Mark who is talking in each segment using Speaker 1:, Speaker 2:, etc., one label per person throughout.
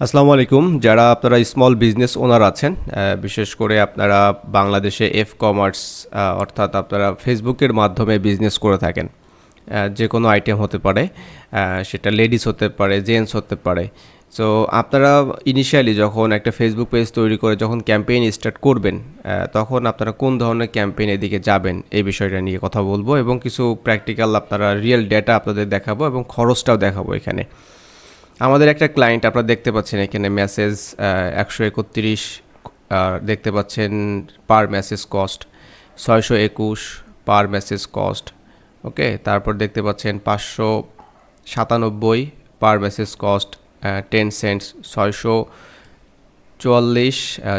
Speaker 1: আসসালামু আলাইকুম। যারা আপনারা স্মল বিজনেস ওনার আছেন, বিশেষ করে আপনারা বাংলাদেশে কমার্স অর্থাৎ আপনারা ফেসবুকের মাধ্যমে বিজনেস করে থাকেন। যে কোনো আইটেম হতে পারে, সেটা লেডিস হতে পারে, জেন্টস হতে পারে। সো আপনারা ইনিশিয়ালি যখন একটা ফেসবুক পেজ তৈরি করে যখন ক্যাম্পেইন স্টার্ট করবেন, তখন আপনারা কোন ধরনের ক্যাম্পেইনের দিকে যাবেন এই বিষয়টা নিয়ে কথা বলবো এবং কিছু প্র্যাকটিক্যাল আপনারা রিয়েল ডেটা আপনাদের দেখাবো এবং খরচটাও দেখাবো এখানে। আমাদের একটা ক্লায়েন্ট আপনারা দেখতে পাচ্ছেন এখানে মেসেজ 131 দেখতে পাচ্ছেন পার মেসেজ কস্ট 621 পার মেসেজ কস্ট। ওকে, তারপর দেখতে পাচ্ছেন 597 পার মেসেজ কস্ট 10 সেন্টস, 644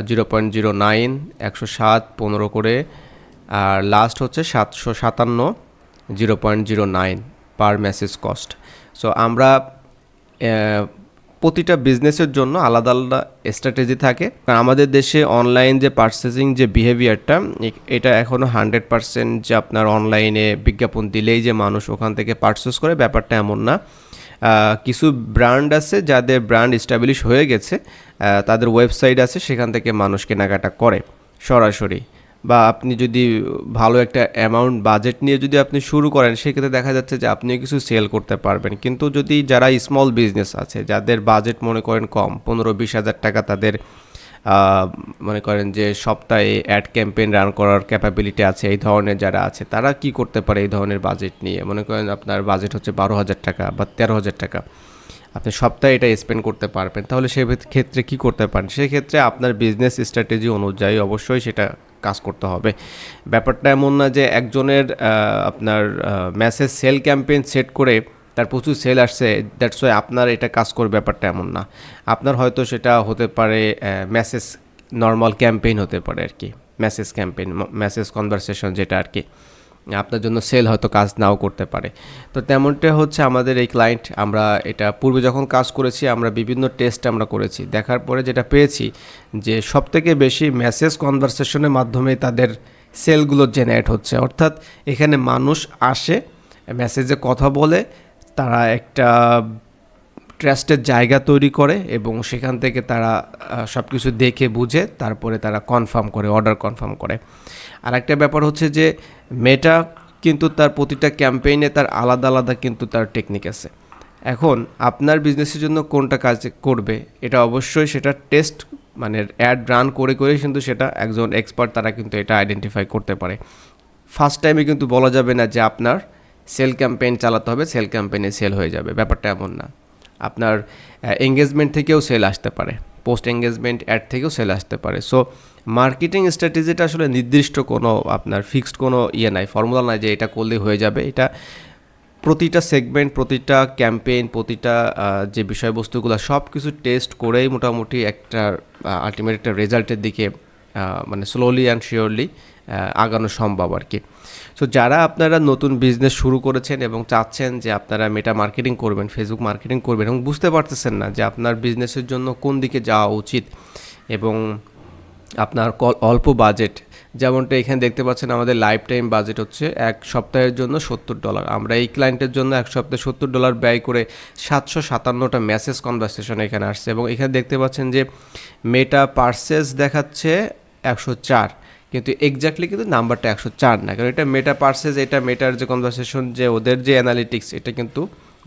Speaker 1: 0.09, 107 15 করে, আর লাস্ট হচ্ছে 757 0.09 পার মেসেজ কস্ট। সো আমরা প্রতিটা বিজনেসের জন্য আলাদা আলাদা স্ট্র্যাটেজি থাকে, কারণ আমাদের দেশে অনলাইন যে পার্চেসিং যে বিহেভিয়ারটা, এটা এখনও 100% যে আপনার অনলাইনে বিজ্ঞাপন দিলেই যে মানুষ ওখান থেকে পারচেস করে, ব্যাপারটা এমন না। কিছু ব্র্যান্ড আছে যাদের ব্র্যান্ড এস্টাবলিশ হয়ে গেছে, তাদের ওয়েবসাইট আছে, সেখান থেকে মানুষ কেনাকাটা করে সরাসরি। বা আপনি যদি ভালো একটা অ্যামাউন্ট বাজেট নিয়ে যদি আপনি শুরু করেন, সেক্ষেত্রে দেখা যাচ্ছে যে আপনিও কিছু সেল করতে পারবেন। কিন্তু যদি যারা স্মল বিজনেস আছে, যাদের বাজেট মনে করেন কম, 15-20 হাজার টাকা তাদের মনে করেন যে সপ্তাহে অ্যাড ক্যাম্পেইন রান করার ক্যাপাবিলিটি আছে, এই ধরনের যারা আছে, তারা কি করতে পারে এই ধরনের বাজেট নিয়ে? মনে করেন আপনার বাজেট হচ্ছে 12,000 টাকা বা 13,000 টাকা, আপনি সপ্তাহে এটা স্পেন্ড করতে পারবেন। তাহলে সে ক্ষেত্রে কী করতে পারেন? সেক্ষেত্রে আপনার বিজনেস স্ট্র্যাটেজি অনুযায়ী অবশ্যই সেটা কাজ করতে হবে। ব্যাপারটা এমন না যে একজনের আপনার মেসেজ সেল ক্যাম্পেইন সেট করে তার প্রচুর সেল আসছে, দ্যাটস ওয়াই আপনার এটা কাজ করবে, ব্যাপারটা এমন না। আপনার হয়তো সেটা হতে পারে মেসেজ নর্মাল ক্যাম্পেইন হতে পারে আর কি, মেসেজ ক্যাম্পেইন, মেসেজ কনভারসেশন, যেটা আর কি আপনার জন্য সেল হয়তো কাজ নাও করতে পারে। তো তেমনটা হচ্ছে আমাদের এই ক্লায়েন্ট। আমরা এটা পূর্বে যখন কাজ করেছি, আমরা বিভিন্ন টেস্ট আমরা করেছি, দেখার পরে যেটা পেয়েছি যে সবথেকে বেশি মেসেজ কনভারসেশনের মাধ্যমে তাদের সেলগুলো জেনারেট হচ্ছে। অর্থাৎ এখানে মানুষ আসে, মেসেজে কথা বলে, তারা একটা ট্রাস্টের জায়গা তৈরি করে এবং সেখান থেকে তারা সব কিছু দেখে বুঝে তারপরে তারা কনফার্ম করে, অর্ডার কনফার্ম করে। আর একটা ব্যাপার হচ্ছে যে মেটা কিন্তু তার প্রতিটা ক্যাম্পেইনে তার আলাদা আলাদা কিন্তু তার টেকনিক আছে। এখন আপনার বিজনেসের জন্য কোনটা কাজ করবে, এটা অবশ্যই সেটা টেস্ট, মানে অ্যাড রান করে করে কিন্তু সেটা একজন এক্সপার্ট তারা কিন্তু এটা আইডেন্টিফাই করতে পারে। ফার্স্ট টাইমে কিন্তু বলা যাবে না যে আপনার সেল ক্যাম্পেইন চালাতে হবে, সেল ক্যাম্পেইনে সেল হয়ে যাবে, ব্যাপারটা এমন না। আপনার এঙ্গেজমেন্ট থেকেও সেল আসতে পারে, পোস্ট এঙ্গেজমেন্ট অ্যাড থেকেও সেল আসতে পারে। সো মার্কেটিং স্ট্র্যাটেজিটা আসলে নির্দিষ্ট কোনো আপনার ফিক্সড কোনো নাই, ফর্মুলা নাই যে এটা করলেই হয়ে যাবে। এটা প্রতিটা সেগমেন্ট, প্রতিটা ক্যাম্পেইন, প্রতিটা যে বিষয়বস্তুগুলো সব কিছু টেস্ট করেই মোটামুটি একটা আলটিমেট একটা রেজাল্টের দিকে মানে স্লোলি অ্যান্ড শিওরলি আগানো সম্ভব আর কি। সো যারা আপনারা নতুন বিজনেস শুরু করেছেন এবং চাচ্ছেন যে আপনারা মেটা মার্কেটিং করবেন, ফেসবুক মার্কেটিং করবেন এবং বুঝতে পারতেছেন না যে আপনার বিজনেসের জন্য কোন দিকে যাওয়া উচিত এবং আপনার অল্প বাজেট, যেমনটা এখানে দেখতে পাচ্ছেন আমাদের লাইফ টাইম বাজেট হচ্ছে এক সপ্তাহের জন্য $70। আমরা এই ক্লায়েন্টের জন্য এক সপ্তাহে $70 ব্যয় করে 757টা মেসেজ কনভারসেশন এখানে আসছে এবং এখানে দেখতে পাচ্ছেন যে মেটা পার্সেস দেখাচ্ছে 104, কিন্তু এক্স্যাক্টলি কিন্তু নাম্বারটা 104 না, কারণ এটা মেটা পার্সেস, এটা মেটার যে কনভারসেশন, যে ওদের যে অ্যানালিটিক্স, এটা কিন্তু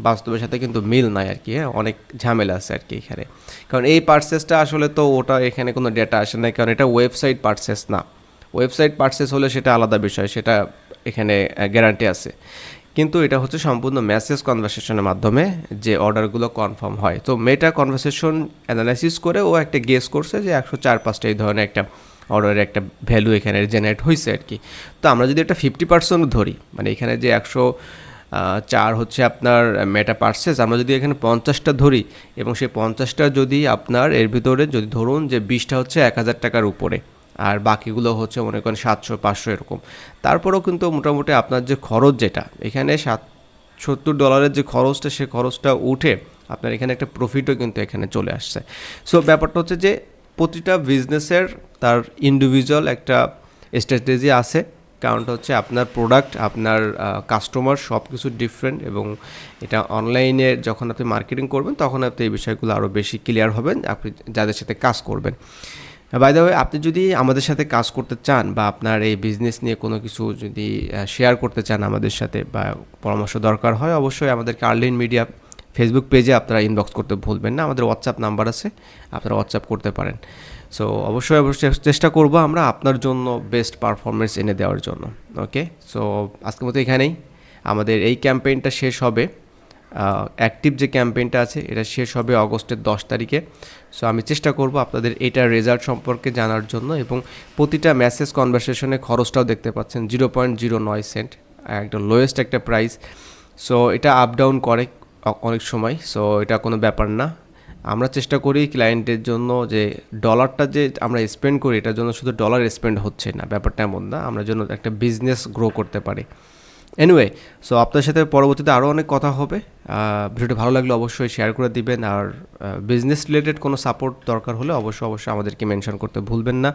Speaker 1: বাস্তবের সাথে কিন্তু মিল নাই আর কি। হ্যাঁ, অনেক ঝামেলা আছে আর কি এখানে, কারণ এই পার্সেসটা আসলে তো ওটা এখানে কোনো ডেটা আসে না, কারণ এটা ওয়েবসাইট পার্সেস না। ওয়েবসাইট পার্সেস হলে সেটা আলাদা বিষয়, সেটা এখানে গ্যারান্টি আছে, কিন্তু এটা হচ্ছে সম্পূর্ণ মেসেজ কনভারসেশনের মাধ্যমে যে অর্ডারগুলো কনফার্ম হয়। তো মেটা কনভারসেশন অ্যানালাইসিস করে ও একটা গেস করছে যে 104-5টা এই ধরনের একটা অর্ডারের একটা ভ্যালু এখানে জেনারেট হয়েছে আর কি। তো আমরা যদি এটা 50% ধরি, মানে এখানে যে 104 হচ্ছে আপনার মেটা পার্সেস, আমরা যদি এখানে 50টা ধরি এবং সেই 50টা যদি আপনার এর ভিতরে যদি ধরুন যে 20টা হচ্ছে 1,000 টাকার উপরে আর বাকিগুলো হচ্ছে মনে করেন 700-500 এরকম, তারপরেও কিন্তু মোটামুটি আপনার যে খরচ, যেটা এখানে $70 যে খরচটা, সে খরচটা উঠে আপনার এখানে একটা প্রফিটও কিন্তু এখানে চলে আসছে। সো ব্যাপারটা হচ্ছে যে প্রতিটা বিজনেসের তার ইন্ডিভিজুয়াল একটা স্ট্র্যাটেজি আছে কারণটা হচ্ছে আপনার প্রোডাক্ট, আপনার কাস্টমার সব কিছু ডিফারেন্ট, এবং এটা অনলাইনে যখন আপনি মার্কেটিং করবেন তখন আপনি এই বিষয়গুলো আরও বেশি ক্লিয়ার হবেন আপনি যাদের সাথে কাজ করবেন। বাই দ্য ওয়ে, আপনি যদি আমাদের সাথে কাজ করতে চান বা আপনার এই বিজনেস নিয়ে কোনো কিছু যদি শেয়ার করতে চান আমাদের সাথে বা পরামর্শ দরকার হয়, অবশ্যই আমাদেরকে আর্লিন মিডিয়া ফেসবুক পেজে আপনারা ইনবক্স করতে ভুলবেন না। আমাদের হোয়াটসঅ্যাপ নাম্বার আছে, আপনারা হোয়াটসঅ্যাপ করতে পারেন। সো অবশ্যই চেষ্টা করব আমরা আপনার জন্য বেস্ট পারফরমেন্স এনে দেওয়ার জন্য। ওকে, সো আজকের মতো এখানেই আমাদের এই ক্যাম্পেইনটা শেষ হবে। অ্যাক্টিভ যে ক্যাম্পেইনটা আছে এটা শেষ হবে অগস্টের 10 তারিখে। সো আমি চেষ্টা করব আপনাদের এটার রেজাল্ট সম্পর্কে জানার জন্য, এবং প্রতিটা মেসেজ কনভারসেশনে খরচটাও দেখতে পাচ্ছেন 0.09 সেন্ট, একদম লোয়েস্ট একটা প্রাইস। সো এটা আপ ডাউন করে অনেক সময়, সো এটা কোনো ব্যাপার না। আমরা চেষ্টা করি ক্লায়েন্টের জন্য যে ডলারটা যে আমরা স্পেন্ড করি এটার জন্য শুধু ডলার স্পেন্ড হচ্ছে না, ব্যাপারটা এমন না, আমরা জন্য একটা বিজনেস গ্রো করতে পারি। এনিওয়ে, সো আপনার সাথে পরবর্তীতে আরও অনেক কথা হবে। ভিডিওটি ভালো লাগলে অবশ্যই শেয়ার করে দিবেন, আর বিজনেস রিলেটেড কোনো সাপোর্ট দরকার হলে অবশ্যই আমাদেরকে মেনশন করতে ভুলবেন না।